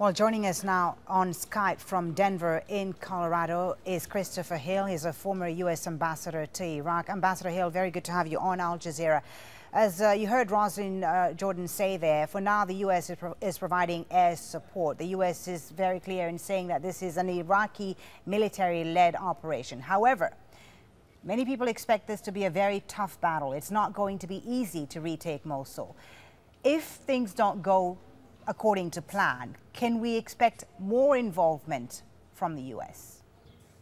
Well, joining us now on Skype from Denver in Colorado is Christopher Hill. He's a former U.S. ambassador to Iraq. Ambassador Hill, very good to have you on Al Jazeera. As you heard Rosalind Jordan say there, for now the U.S. is providing air support. The U.S. is very clear in saying that this is an Iraqi military-led operation. However, many people expect this to be a very tough battle. It's not going to be easy to retake Mosul. If things don't go according to plan, can we expect more involvement from the U.S.?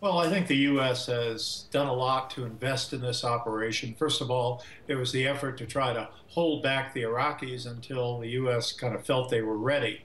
Well, I think the U.S. has done a lot to invest in this operation. First of all, there was the effort to try to hold back the Iraqis until the U.S. kind of felt they were ready.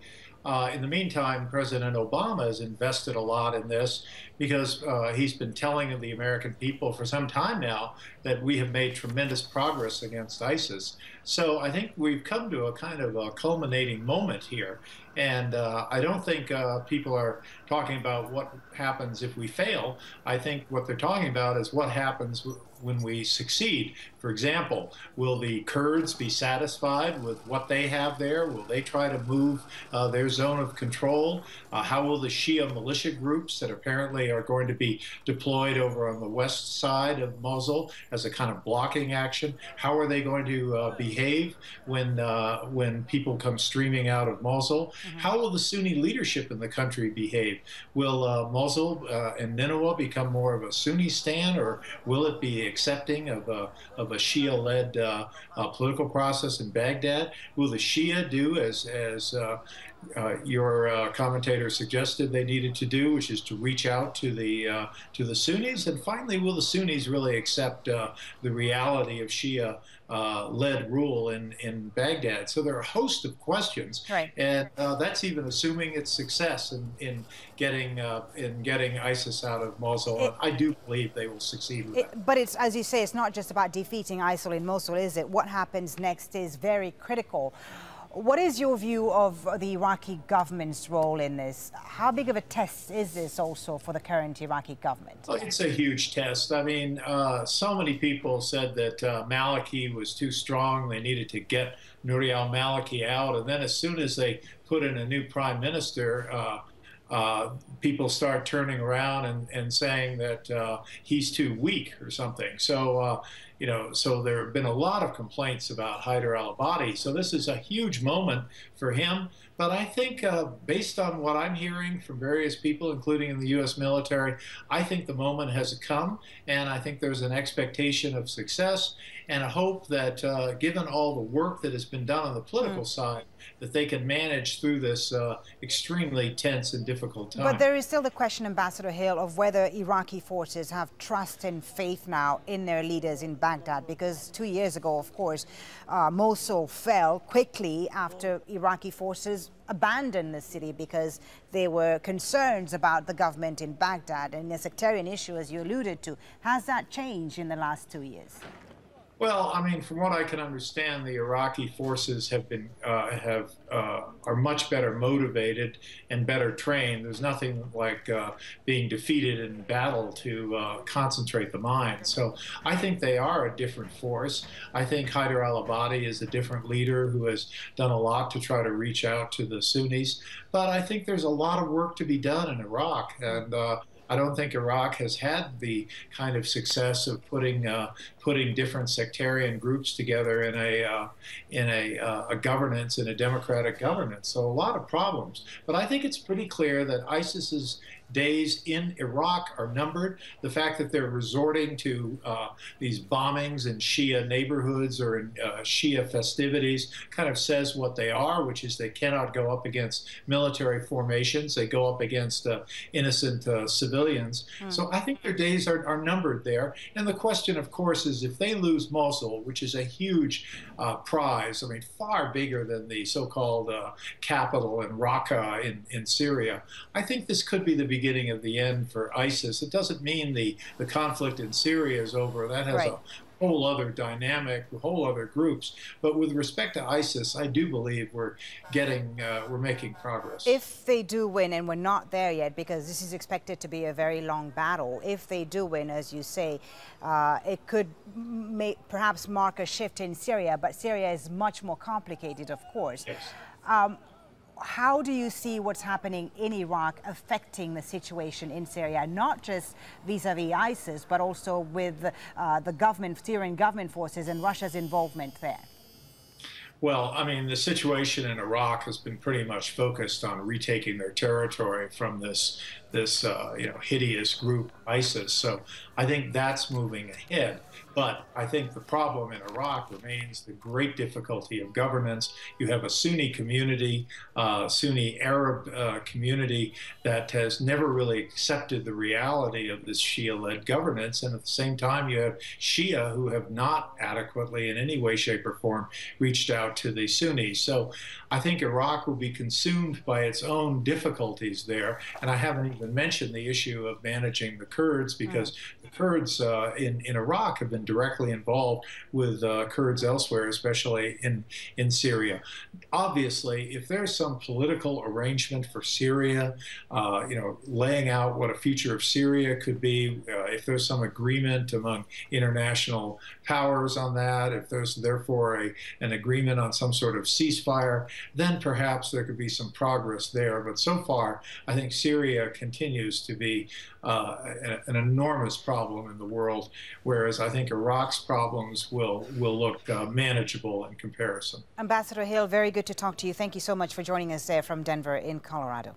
In the meantime, President Obama has invested a lot in this because he's been telling the American people for some time now that we have made tremendous progress against ISIS. So I think we've come to a kind of a culminating moment here. And I don't think people are talking about what happens if we fail. I think what they're talking about is what happens when we succeed. For example, will the Kurds be satisfied with what they have there? Will they try to move their zone of control? How will the Shia militia groups that apparently are going to be deployed over on the west side of Mosul as a kind of blocking action, how are they going to behave when people come streaming out of Mosul? How will the Sunni leadership in the country behave? Will Mosul and Nineveh become more of a Sunni stand, or will it be accepting of a Shia-led political process in Baghdad? Will the Shia do as your commentator suggested they needed to do, which is to reach out to the Sunnis? And finally, will the Sunnis really accept the reality of Shia-led rule in Baghdad? So there are a host of questions, right. And that's even assuming its success in getting ISIS out of Mosul. I do believe they will succeed with that. But it's, as you say, it's not just about defeating ISIL in Mosul, is it? What happens next is very critical. What is your view of the Iraqi government's role in this? How big of a test is this also for the current Iraqi government? Well, it's a huge test. I mean, so many people said that Maliki was too strong. They needed to get Nouri al-Maliki out. And then as soon as they put in a new prime minister, people start turning around and saying that he's too weak or something. So, so there have been a lot of complaints about Haider al-Abadi. So this is a huge moment for him. But I think based on what I'm hearing from various people, including in the U.S. military, I think the moment has come, and I think there's an expectation of success and a hope that given all the work that has been done on the political side, that they can manage through this extremely tense and difficult time. But there is still the question, Ambassador Hill, of whether Iraqi forces have trust and faith now in their leaders in Baghdad, because 2 years ago, of course, Mosul fell quickly after Iraqi forces abandoned the city because there were concerns about the government in Baghdad and the sectarian issue, as you alluded to. Has that changed in the last 2 years? Well, I mean, from what I can understand, the Iraqi forces have been are much better motivated and better trained. There's nothing like being defeated in battle to concentrate the mind. So I think they are a different force. I think Haider al-Abadi is a different leader who has done a lot to try to reach out to the Sunnis. But I think there's a lot of work to be done in Iraq, and I don't think Iraq has had the kind of success of putting different sectarian groups together in a governance, in a democratic governance. So a lot of problems. But I think it's pretty clear that ISIS's days in Iraq are numbered. The fact that they're resorting to these bombings in Shia neighborhoods or in Shia festivities kind of says what they are, which is they cannot go up against military formations. They go up against innocent civilians. So I think their days are numbered there. And the question, of course, is if they lose Mosul, which is a huge prize, I mean, far bigger than the so-called capital in Raqqa in Syria, I think this could be the beginning of the end for ISIS. It doesn't mean the conflict in Syria is over. That has a whole other dynamic, whole other groups. But with respect to ISIS, I do believe we're making progress. If they do win, and we're not there yet because this is expected to be a very long battle, if they do win, as you say, it could perhaps mark a shift in Syria, but Syria is much more complicated, of course. Yes. how do you see what's happening in Iraq affecting the situation in Syria, not just vis-a-vis ISIS, but also with the government, Syrian government forces and Russia's involvement there? Well, I mean, the situation in Iraq has been pretty much focused on retaking their territory from this hideous group, ISIS. So I think that's moving ahead. But I think the problem in Iraq remains the great difficulty of governance. You have a Sunni community, Sunni Arab community that has never really accepted the reality of this Shia-led governance. And at the same time, you have Shia who have not adequately in any way, shape, or form reached out to the Sunnis. So I think Iraq will be consumed by its own difficulties there. And I haven't even mentioned the issue of managing the Kurds, because the Kurds in Iraq have been directly involved with Kurds elsewhere, especially in Syria. Obviously, if there's some political arrangement for Syria, laying out what a future of Syria could be, if there's some agreement among international powers on that, if there's therefore an agreement on some sort of ceasefire, then perhaps there could be some progress there. But so far, I think Syria continues to be an enormous problem in the world, whereas I think Iraq's problems will look manageable in comparison. Ambassador Hill, very good to talk to you. Thank you so much for joining us there from Denver in Colorado.